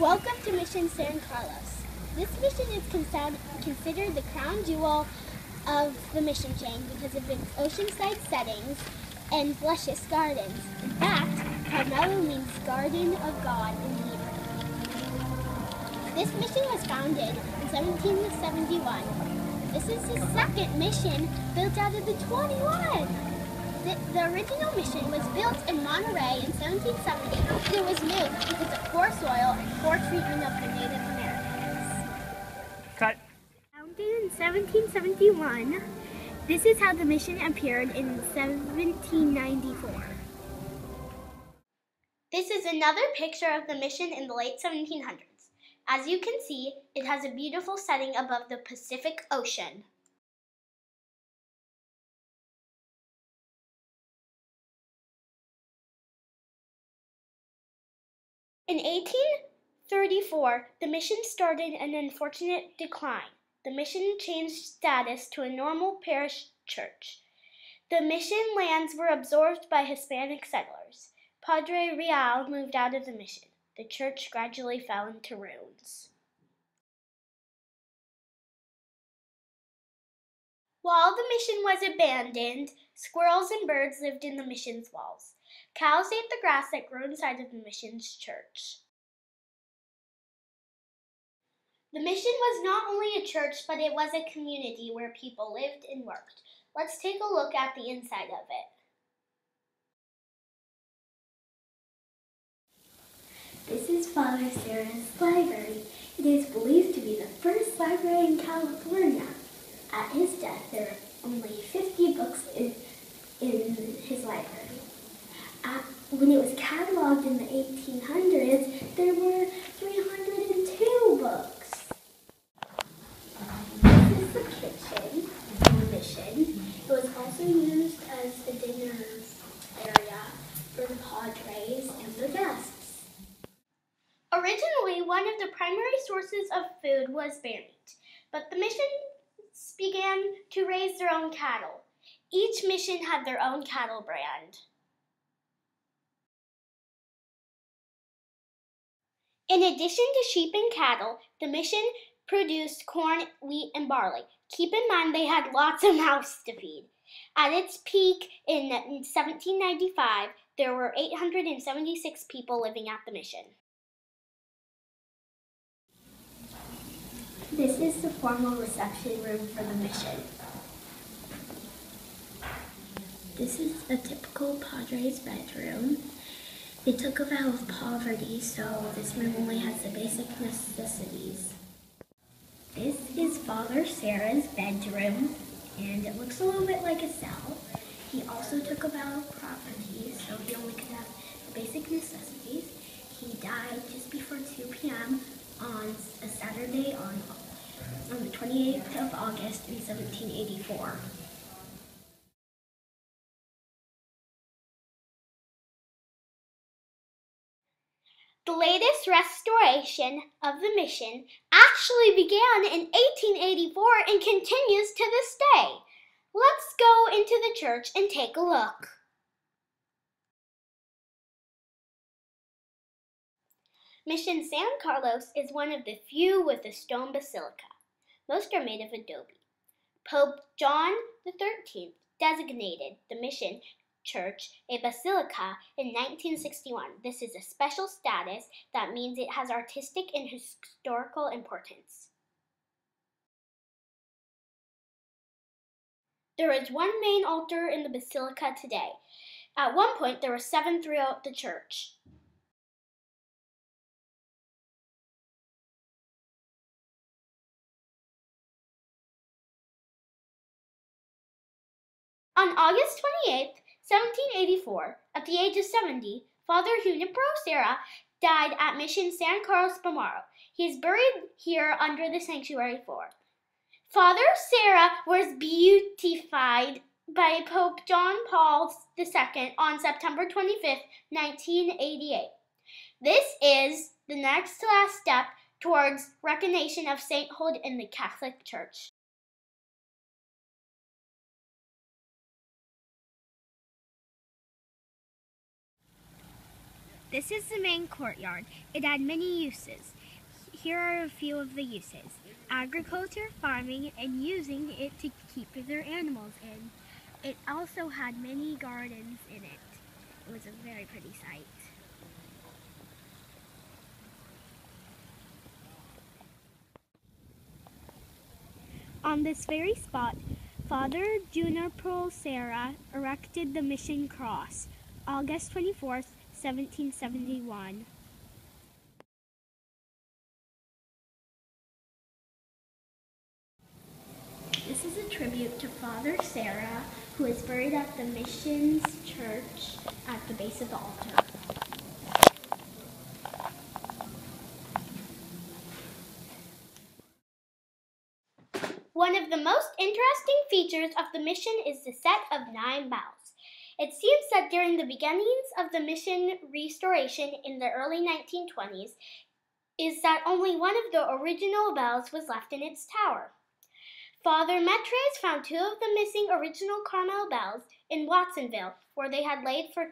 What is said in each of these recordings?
Welcome to Mission San Carlos. This mission is considered the crown jewel of the mission chain because of its oceanside settings and luscious gardens. In fact, Carmel means Garden of God in Hebrew. This mission was founded in 1771. This is the second mission built out of the 21. The original mission was built in Monterey in 1770, but it was moved because of poor soil and poor treatment of the Native Americans. Cut. Founded in 1771, this is how the mission appeared in 1794. This is another picture of the mission in the late 1700s. As you can see, it has a beautiful setting above the Pacific Ocean. In 1834, the mission started an unfortunate decline. The mission changed status to a normal parish church. The mission lands were absorbed by Hispanic settlers. Padre Real moved out of the mission. The church gradually fell into ruins. While the mission was abandoned, squirrels and birds lived in the mission's walls. Cows ate the grass that grew inside of the mission's church. The mission was not only a church, but it was a community where people lived and worked. Let's take a look at the inside of it. This is Father Sarah's library. It is believed to be the first library in California. At his death, there are only 50 books in his library. When it was cataloged in the 1800s, there were 302 books. This is the kitchen in the mission. It was also used as a dinner area for the Padres and the guests. Originally, one of the primary sources of food was bear meat, but the missions began to raise their own cattle. Each mission had their own cattle brand. In addition to sheep and cattle, the mission produced corn, wheat, and barley. Keep in mind they had lots of mouths to feed. At its peak in 1795, there were 876 people living at the mission. This is the formal reception room for the mission. This is a typical Padres bedroom. They took a vow of poverty, so this room only has the basic necessities. This is Father Sarah's bedroom, and it looks a little bit like a cell. He also took a vow of poverty, so he only could have the basic necessities. He died just before 2 p.m. on a Saturday on the 28th of August in 1784. The latest restoration of the mission actually began in 1884 and continues to this day. Let's go into the church and take a look. Mission San Carlos is one of the few with a stone basilica. Most are made of adobe. Pope John XIII designated the mission church a basilica in 1961. This is a special status that means it has artistic and historical importance. There is one main altar in the basilica today. At one point, there were 7 throughout the church. On August 28, 1784, at the age of 70, Father Junipero Serra died at Mission San Carlos Bamaro. He is buried here under the sanctuary floor. Father Serra was beatified by Pope John Paul II on September 25, 1988. This is the next last step towards recognition of sainthood in the Catholic Church. This is the main courtyard. It had many uses. Here are a few of the uses: agriculture, farming, and using it to keep their animals in. It also had many gardens in it. It was a very pretty sight. On this very spot, Father Junipero Serra erected the mission cross, August 24th, 1771. This is a tribute to Father Serra, who is buried at the Missions Church at the base of the altar. One of the most interesting features of the mission is the set of 9 bells. It seems that during the beginnings of the mission restoration in the early 1920s, is that only one of the original bells was left in its tower. Father Metres found 2 of the missing original Carmel bells in Watsonville, where they had laid for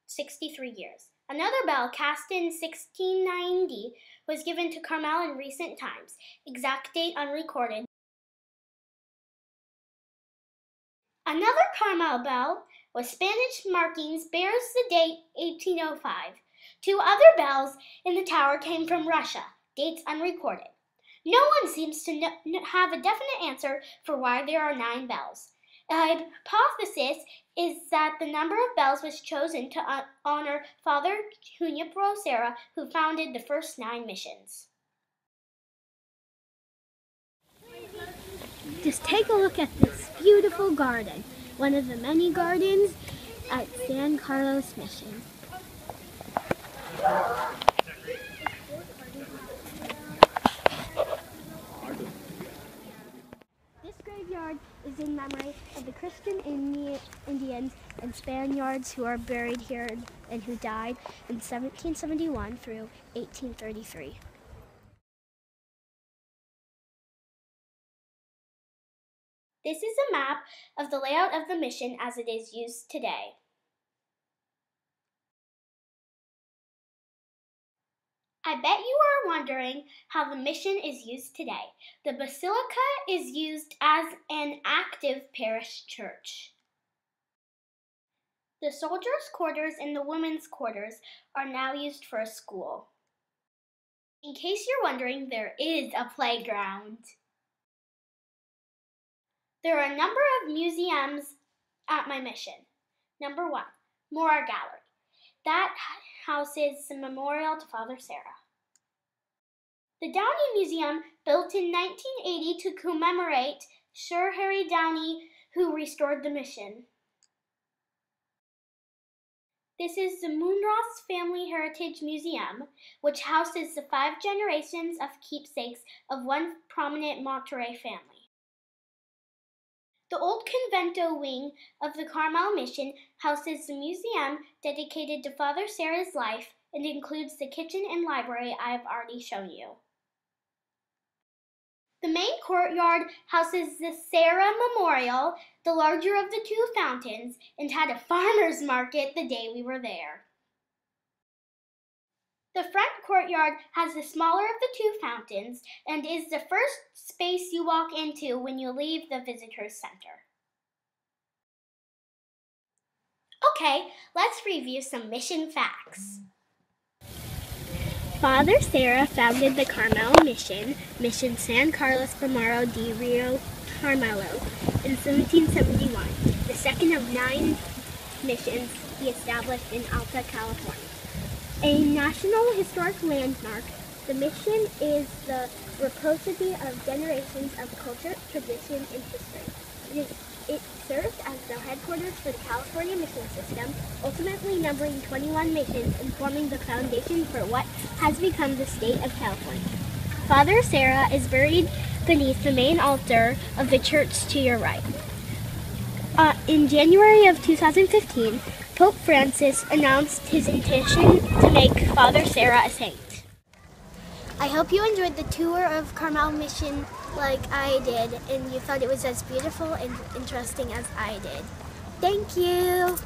63 years. Another bell, cast in 1690, was given to Carmel in recent times. Exact date unrecorded. Another Carmel bell with Spanish markings bears the date 1805. 2 other bells in the tower came from Russia, dates unrecorded. No one seems to have a definite answer for why there are 9 bells. A hypothesis is that the number of bells was chosen to honor Father Junipero Serra, who founded the first 9 missions. Just take a look at this beautiful garden, one of the many gardens at San Carlos Mission. This graveyard is in memory of the Christian Indians and Spaniards who are buried here and who died in 1771 through 1833. This is a map of the layout of the mission as it is used today. I bet you are wondering how the mission is used today. The basilica is used as an active parish church. The soldiers' quarters and the women's quarters are now used for a school. In case you're wondering, there is a playground. There are a number of museums at my mission. Number 1, Moore Gallery. That houses a memorial to Father Serra. The Downey Museum, built in 1980 to commemorate Sir Harry Downey, who restored the mission. This is the Munros Family Heritage Museum, which houses the 5 generations of keepsakes of one prominent Monterey family. The old convento wing of the Carmel Mission houses the museum dedicated to Father Serra's life and includes the kitchen and library I have already shown you. The main courtyard houses the Serra Memorial, the larger of the 2 fountains, and had a farmer's market the day we were there. The front courtyard has the smaller of the 2 fountains and is the first space you walk into when you leave the Visitors Center. Okay, let's review some mission facts. Father Serra founded the Carmel Mission, Mission San Carlos Primero de Rio Carmelo, in 1771, the second of 9 missions he established in Alta California. A National Historic Landmark, the mission is the repository of generations of culture, tradition, and history. It served as the headquarters for the California mission system, ultimately numbering 21 missions and forming the foundation for what has become the state of California. Father Serra is buried beneath the main altar of the church to your right. In January of 2015, Pope Francis announced his intention to make Father Serra a saint. I hope you enjoyed the tour of Carmel Mission like I did, and you thought it was as beautiful and interesting as I did. Thank you!